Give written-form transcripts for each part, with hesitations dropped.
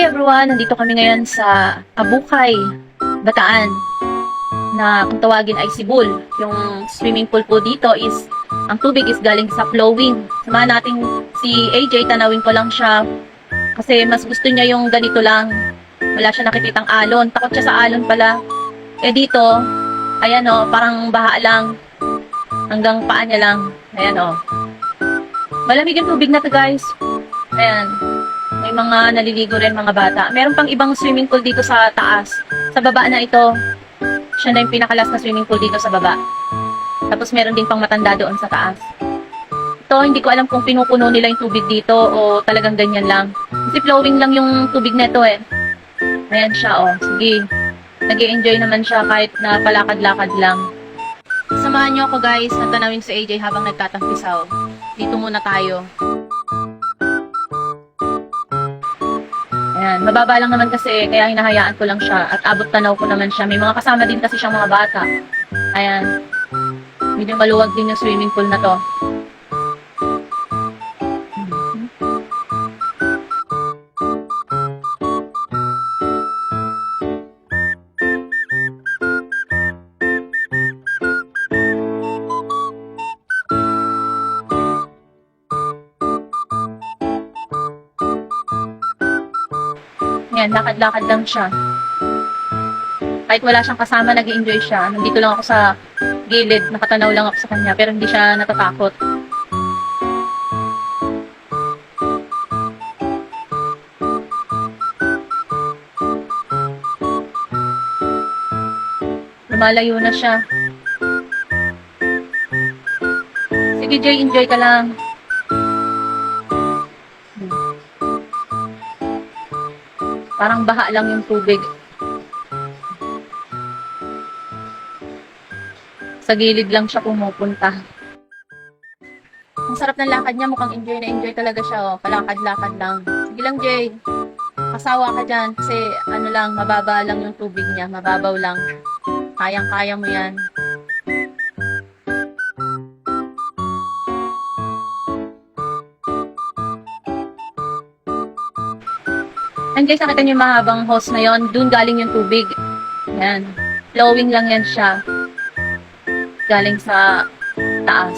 everyone! Nandito kami ngayon sa Abukay, Bataan, na kung tawagin ay Sibul. Yung swimming pool po dito is, ang tubig is galing sa flowing. Samahan natin si AJ, tanawin ko lang siya. Kasi mas gusto niya yung ganito lang. Wala siya nakikitang alon. Takot siya sa alon pala. Eh dito, ayan o, parang baha lang. Hanggang paa niya lang. Ayan o. Malamig yung tubig na to, guys. Ayan. May mga naliligo rin mga bata. Meron pang ibang swimming pool dito sa taas. Sa baba na ito, siya na yung pinakalas na swimming pool dito sa baba. Tapos meron din pang matanda doon sa taas. Ito, hindi ko alam kung pinupuno nila yung tubig dito o talagang ganyan lang. Kasi flowing lang yung tubig neto eh. Ayan siya oh. Sige. Nag-i-enjoy naman siya kahit na palakad-lakad lang. Samahan niyo ako guys na tanawin si AJ habang nagtatampisaw. Dito muna tayo. Ayan, mababa lang naman kasi kaya hinahayaan ko lang siya at abot tanaw ko naman siya. May mga kasama din kasi siyang mga bata. Ayan. Medyo maluwag din yung swimming pool na to. Ayan, lakad-lakad lang siya. Kahit wala siyang kasama, nag-i-enjoy siya. Nandito lang ako sa gilid, nakatanaw lang ako sa kanya, pero hindi siya natatakot. Lumalayo na siya. Sige Jay, enjoy ka lang. Parang baha lang yung tubig. Sa gilid lang siya pumupunta. Ang sarap ng lakad niya. Mukhang enjoy na enjoy talaga siya. Oh. Palakad-lakad lang. Sige lang, Jay. Kasawa ka dyan. Kasi ano lang, mababa lang yung tubig niya. Mababaw lang. Kayang-kaya mo yan. And guys, nakita niyo yung mahabang hose na yon, dun galing yung tubig. Yan. Flowing lang yan siya. Galing sa taas.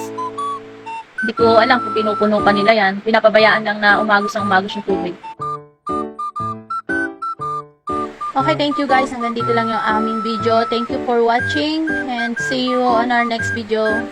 Hindi ko alam kung pinupuno pa nila yan. Pinapabayaan lang na umagos yung tubig. Okay, thank you guys. Hanggang dito lang yung aming video. Thank you for watching and see you on our next video.